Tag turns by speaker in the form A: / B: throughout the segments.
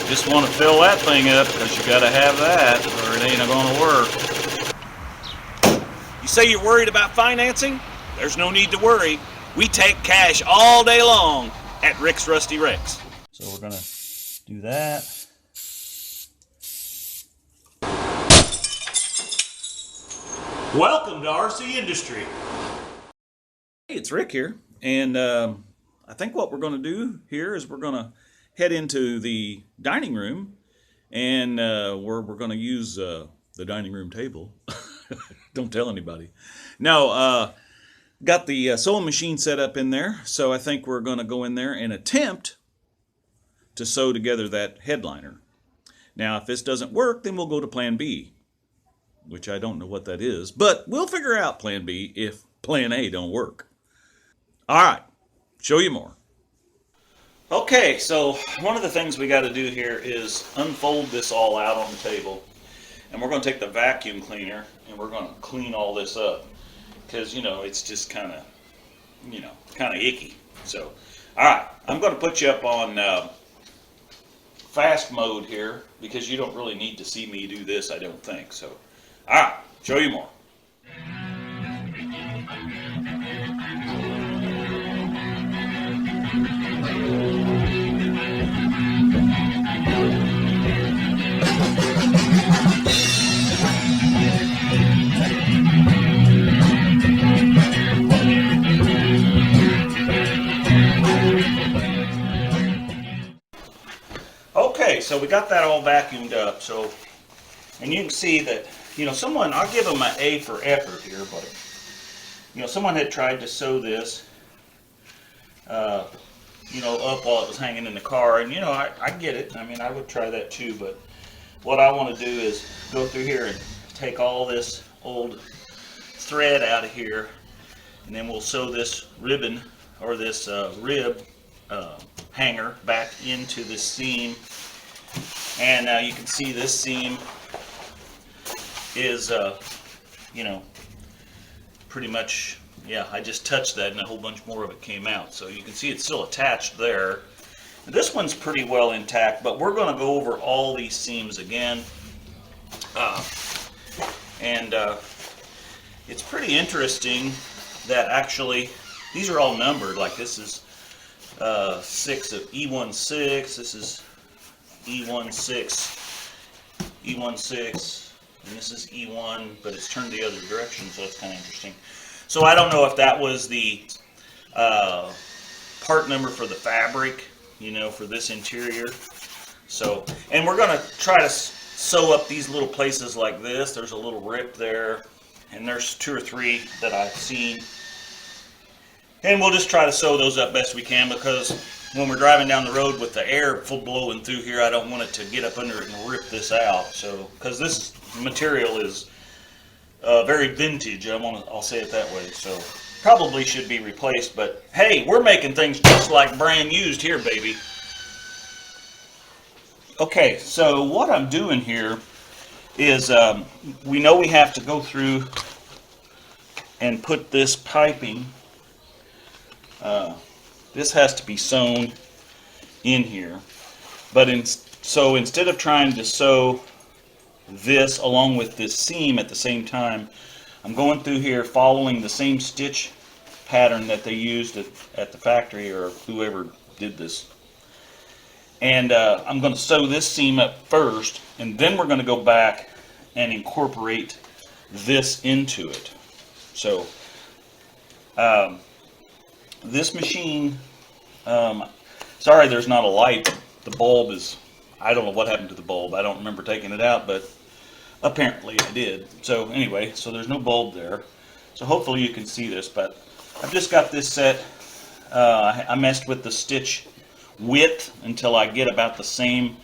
A: Just want to fill that thing up because you got to have that or it ain't going to work. You say you're worried about financing? There's no need to worry. We take cash all day long at Rick's Rusty Wrecks. So we're going to do that. Welcome to RCindustry. Hey, it's Rick here. And I think what we're going to do here is we're going to head into the dining room, and where we're going to use the dining room table. Don't tell anybody. No, got the sewing machine set up in there, so I think we're going to go in there and attempt to sew together that headliner. Now, if this doesn't work, then we'll go to Plan B, which I don't know what that is, but we'll figure out Plan B if Plan A don't work. All right, show you more. Okay, so one of the things we got to do here is unfold this all out on the table, and we're going to take the vacuum cleaner and we're going to clean all this up because, you know, it's just kind of icky. So, all right, I'm going to put you up on fast mode here because you don't really need to see me do this, I don't think. So, all right, show you more. Okay, so we got that all vacuumed up. So, and you can see that, you know, someone, I'll give them an A for effort here, but, you know, someone had tried to sew this, you know, up while it was hanging in the car, and, you know, I get it. I mean, I would try that too, but what I want to do is go through here and take all this old thread out of here, and then we'll sew this ribbon, or this rib hanger back into this seam. And you can see this seam is, you know, pretty much, yeah, I just touched that and a whole bunch more of it came out. So you can see it's still attached there. This one's pretty well intact, but we're going to go over all these seams again. It's pretty interesting that actually these are all numbered. Like this is 6 of E16, this is E16, E16, and this is E1, but it's turned the other direction, so it's kind of interesting. So I don't know if that was the part number for the fabric, you know, for this interior. So, and we're going to try to sew up these little places like this. There's a little rip there, and there's 2 or 3 that I've seen. And we'll just try to sew those up best we can, because when we're driving down the road with the air full blowing through here, I don't want it to get up under it and rip this out. So, because this material is very vintage, I'll say it that way. So, probably should be replaced. But hey, we're making things just like brand used here, baby. Okay, so what I'm doing here is we know we have to go through and put this piping. This has to be sewn in here, but so instead of trying to sew this along with this seam at the same time, I'm going through here following the same stitch pattern that they used at the factory, or whoever did this. And I'm going to sew this seam up first, and then we're going to go back and incorporate this into it. So this machine, sorry there's not a light. The bulb is, I don't know what happened to the bulb. I don't remember taking it out, but apparently I did. So anyway, so there's no bulb there. So hopefully you can see this, but I've just got this set. I messed with the stitch width until I get about the same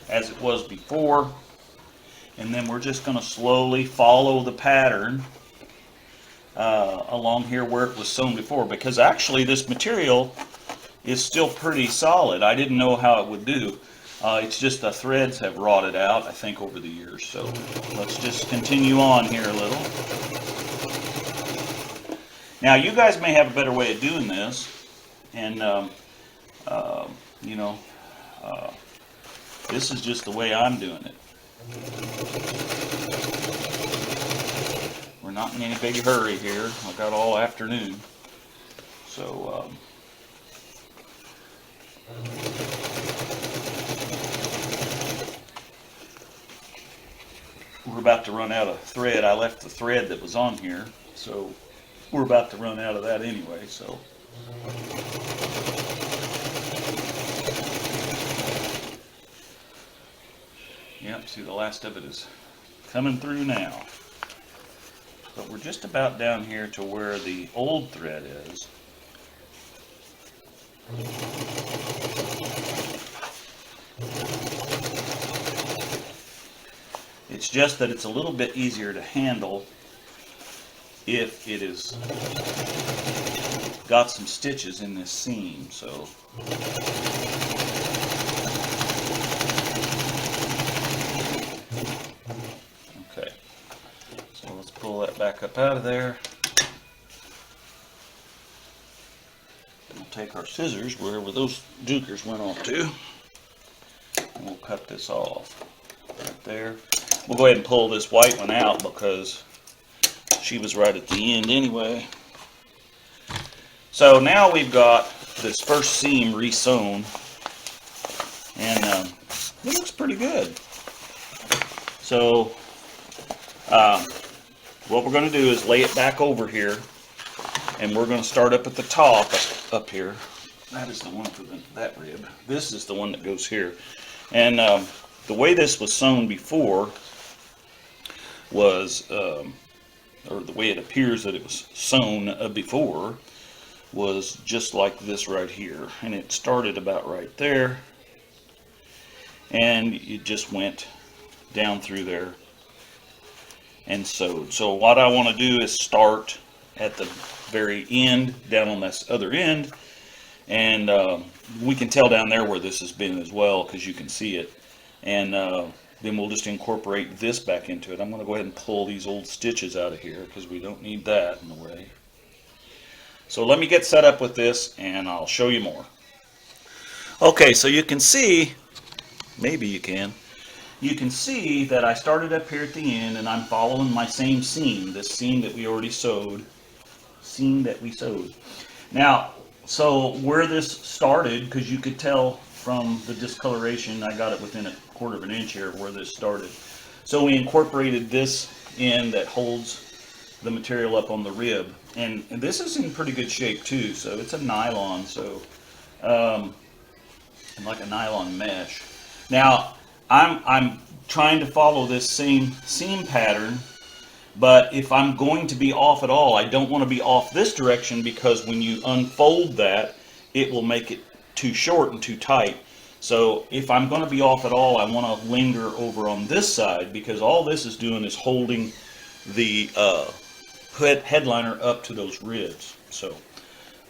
A: as it was before. And then we're just going to slowly follow the pattern along here where it was sewn before, because actually this material is still pretty solid. I didn't know how it would do. It's just the threads have rotted out, I think, over the years. So let's just continue on here a little. Now you guys may have a better way of doing this, and you know, This is just the way I'm doing it. We're not in any big hurry here. I've got all afternoon. So, we're about to run out of thread. I left the thread that was on here, so we're about to run out of that anyway, so. Yep, see, the last of it is coming through now. But we're just about down here to where the old thread is. It's just that it's a little bit easier to handle if it is got some stitches in this seam, so. Okay, so let's pull that back up out of there. We'll take our scissors wherever those dukers went off to, and we'll cut this off right there. We'll go ahead and pull this white one out because she was right at the end anyway. So now we've got this first seam re-sewn, and it looks pretty good. So what we're going to do is lay it back over here, and we're going to start up at the top up here. That is the one for that rib. This is the one that goes here. And the way this was sewn before was, or the way it appears that it was sewn before, was just like this right here. And it started about right there, and it just went down through there and sewed. So what I want to do is start at the very end, down on this other end, and we can tell down there where this has been as well, because you can see it. And then we'll just incorporate this back into it. I'm going to go ahead and pull these old stitches out of here because we don't need that in the way. So let me get set up with this and I'll show you more. Okay, so you can see, maybe you can see that I started up here at the end and I'm following my same seam, this seam that we already sewed, Now, so where this started, because you could tell from the discoloration, I got it within 1/4 of an inch here where this started. So we incorporated this in that holds the material up on the rib, and this is in pretty good shape too. So it's a nylon, so like a nylon mesh. Now I'm trying to follow this same seam pattern, but if I'm going to be off at all, I don't want to be off this direction, because when you unfold that, it will make it too short and too tight. So if I'm going to be off at all, I want to linger over on this side, because all this is doing is holding the headliner up to those ribs. So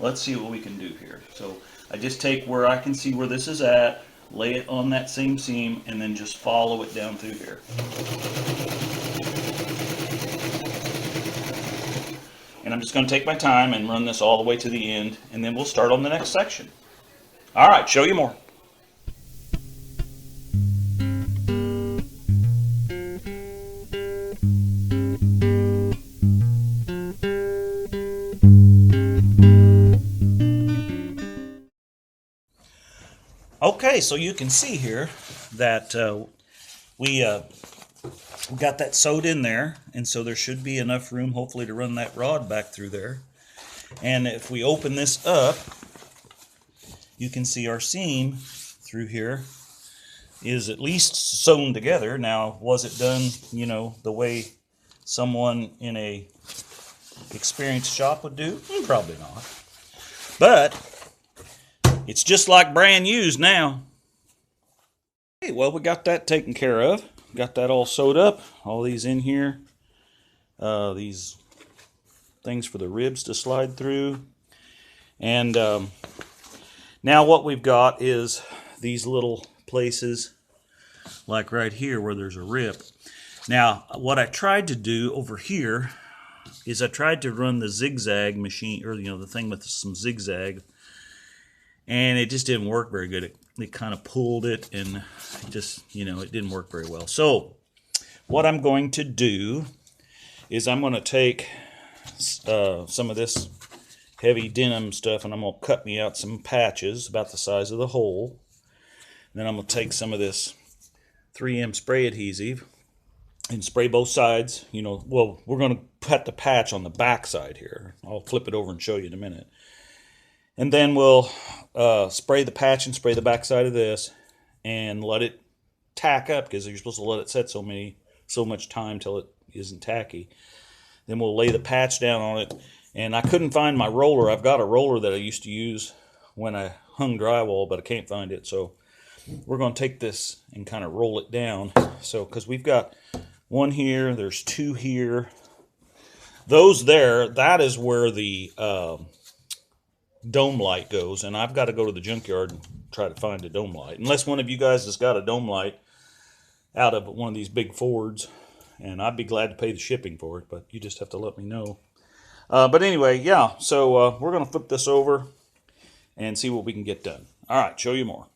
A: let's see what we can do here. So I just take where I can see where this is at, lay it on that same seam, and then just follow it down through here. And I'm just going to take my time and run this all the way to the end, and then we'll start on the next section. All right, show you more. Okay, so you can see here that we got that sewed in there, and so there should be enough room hopefully to run that rod back through there. And if we open this up, you can see our seam through here is at least sewn together. Now, was it done, you know, the way someone in a experienced shop would do? Probably not. But it's just like brand used now. Okay, well, we got that taken care of. Got that all sewed up. All these in here. These things for the ribs to slide through. And now what we've got is these little places, like right here where there's a rip. Now, what I tried to do over here is I tried to run the zigzag machine, or, you know, the thing with some zigzag, and it just didn't work very good. they kind of pulled it, and it just, you know, it didn't work very well. So what I'm going to do is I'm going to take some of this heavy denim stuff, and I'm going to cut me out some patches about the size of the hole. And then I'm going to take some of this 3M spray adhesive and spray both sides. You know, well, we're going to cut the patch on the back side here. I'll flip it over and show you in a minute. And then we'll spray the patch and spray the back side of this and let it tack up, because you're supposed to let it set so much time till it isn't tacky. Then we'll lay the patch down on it. And I couldn't find my roller. I've got a roller that I used to use when I hung drywall, but I can't find it. So we're going to take this and kind of roll it down. So, because we've got one here, there's two here. Those there, that is where the dome light goes. And I've got to go to the junkyard and try to find a dome light. Unless one of you guys has got a dome light out of one of these big Fords. And I'd be glad to pay the shipping for it, but you just have to let me know. But anyway, yeah, so we're going to flip this over and see what we can get done. All right, show you more.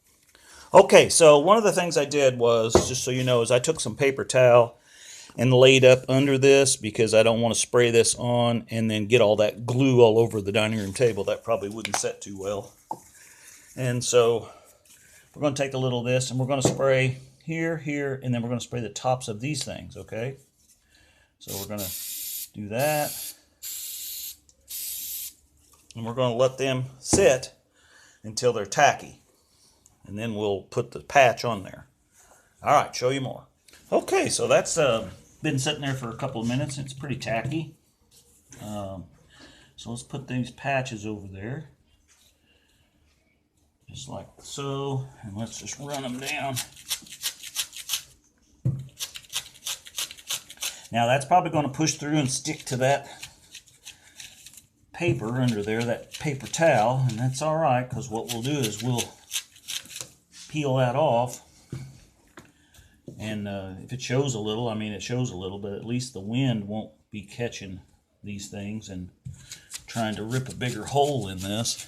A: Okay, so one of the things I did was, just so you know, is I took some paper towel and laid up under this, because I don't want to spray this on and then get all that glue all over the dining room table. That probably wouldn't set too well. And so we're going to take a little of this, and we're going to spray here, here, and then we're going to spray the tops of these things, okay? So we're going to do that. And we're going to let them sit until they're tacky. And then we'll put the patch on there. All right, show you more. Okay, so that's been sitting there for a couple of minutes. It's pretty tacky. So let's put these patches over there. Just like so. And let's just run them down. Now that's probably going to push through and stick to that paper under there, that paper towel, and that's all right, because what we'll do is we'll peel that off, and if it shows a little, I mean, it shows a little, but at least the wind won't be catching these things and trying to rip a bigger hole in this.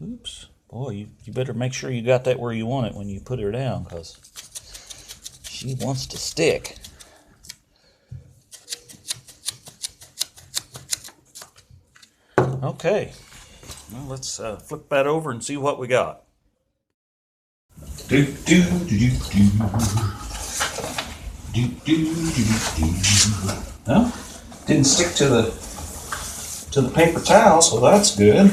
A: Oops. Boy, you better make sure you got that where you want it when you put her down, because she wants to stick. Okay. Well, let's flip that over and see what we got. Well, didn't stick to the paper towel, so that's good.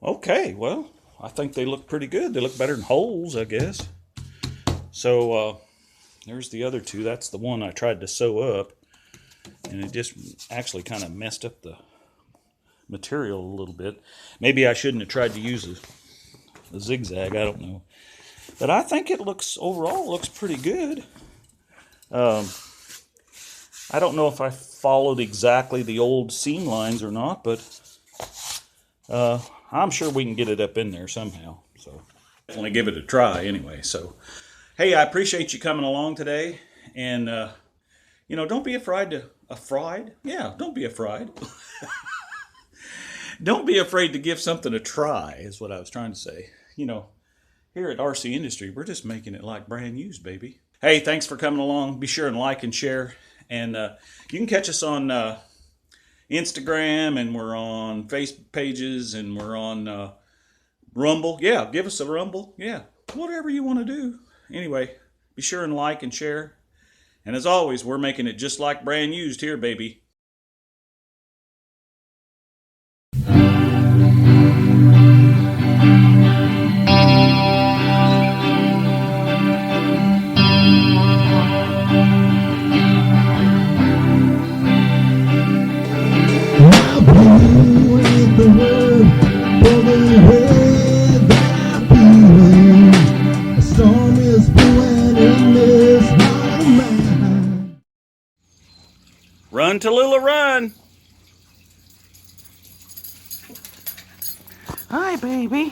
A: Okay, well, I think they look pretty good. They look better than holes, I guess. So there's the other two. That's the one I tried to sew up, and it just actually kind of messed up the material a little bit. Maybe I shouldn't have tried to use a zigzag. I don't know. But I think it looks, overall, looks pretty good. I don't know if I followed exactly the old seam lines or not, but I'm sure we can get it up in there somehow. So definitely give it a try anyway. So, hey, I appreciate you coming along today. And, you know, don't be afraid to... Yeah, don't be afraid. Don't be afraid to give something a try, is what I was trying to say. You know, here at RCindustry, we're just making it like brand used, baby. Hey, thanks for coming along. Be sure and like and share. And you can catch us on Instagram, and we're on Facebook pages, and we're on Rumble. Yeah, give us a Rumble. Yeah, whatever you want to do. Anyway, be sure and like and share. And as always, we're making it just like brand used here, baby. Run, Tallulah, run!
B: Hi, baby.